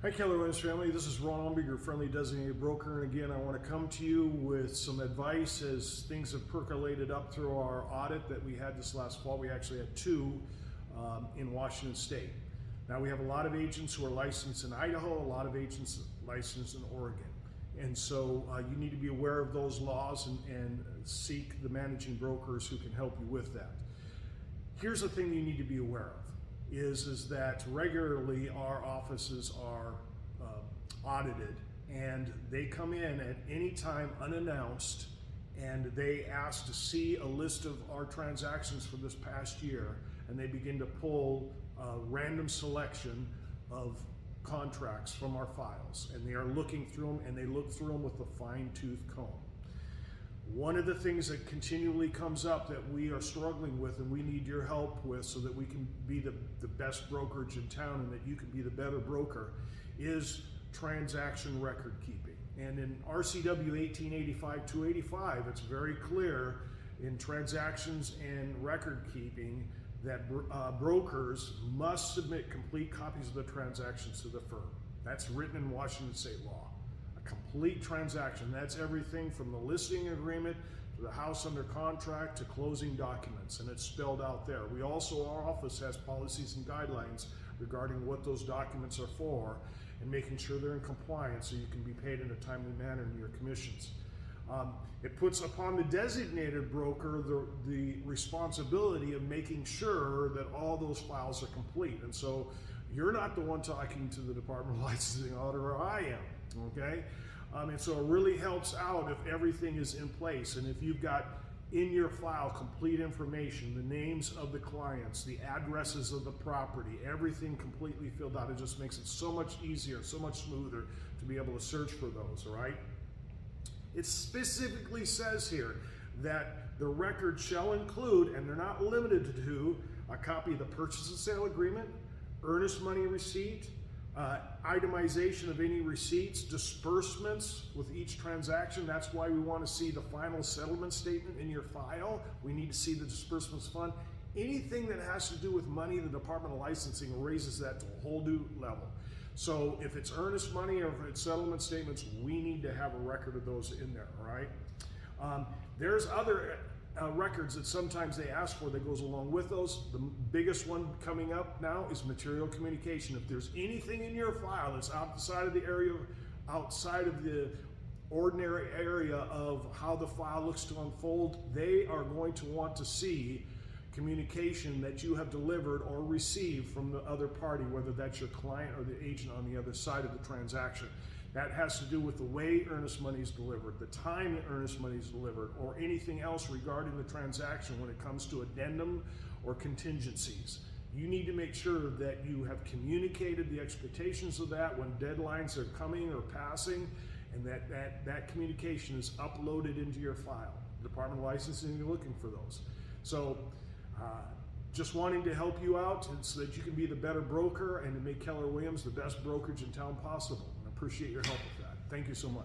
Hi Keller Williams family, this is Ron Almberg, your friendly designated broker, and again I want to come to you with some advice as things have percolated up through our audit that we had this last fall. We actually had two in Washington State. Now we have a lot of agents who are licensed in Idaho, a lot of agents licensed in Oregon, and so you need to be aware of those laws and seek the managing brokers who can help you with that. Here's the thing you need to be aware of. Is that regularly our offices are audited, and they come in at any time unannounced, and they ask to see a list of our transactions for this past year, and they begin to pull a random selection of contracts from our files, and they are looking through them, and they look through them with a fine-tooth comb. One of the things that continually comes up that we are struggling with and we need your help with so that we can be the best brokerage in town and that you can be the better broker is transaction record keeping. And in RCW 1885-285, it's very clear in transactions and record keeping that brokers must submit complete copies of the transactions to the firm. That's written in Washington State law. Complete transaction. That's everything from the listing agreement to the house under contract to closing documents, and it's spelled out there. We also, our office has policies and guidelines regarding what those documents are for and making sure they're in compliance so you can be paid in a timely manner in your commissions. It puts upon the designated broker the responsibility of making sure that all those files are complete, and so you're not the one talking to the Department of Licensing Auditor, I am, okay? And so it really helps out if everything is in place, and if you've got in your file complete information, the names of the clients, the addresses of the property, everything completely filled out. It just makes it so much easier, so much smoother to be able to search for those, all right? It specifically says here that the record shall include, and they're not limited to, a copy of the purchase and sale agreement, earnest money receipt, itemization of any receipts, disbursements with each transaction. That's why we want to see the final settlement statement in your file. We need to see the disbursements fund. Anything that has to do with money, the Department of Licensing raises that to a whole new level. So if it's earnest money or if it's settlement statements, we need to have a record of those in there, all right? There's other records that sometimes they ask for that goes along with those. The biggest one coming up now is material communication. If there's anything in your file that's outside of the area, outside of the ordinary area of how the file looks to unfold, they are going to want to see communication that you have delivered or received from the other party, whether that's your client or the agent on the other side of the transaction. That has to do with the way earnest money is delivered, the time that earnest money is delivered, or anything else regarding the transaction when it comes to addendum or contingencies. You need to make sure that you have communicated the expectations of that when deadlines are coming or passing, and that communication is uploaded into your file. The Department of Licensing is looking for those. So just wanting to help you out so that you can be the better broker and to make Keller Williams the best brokerage in town possible. Appreciate your help with that. Thank you so much.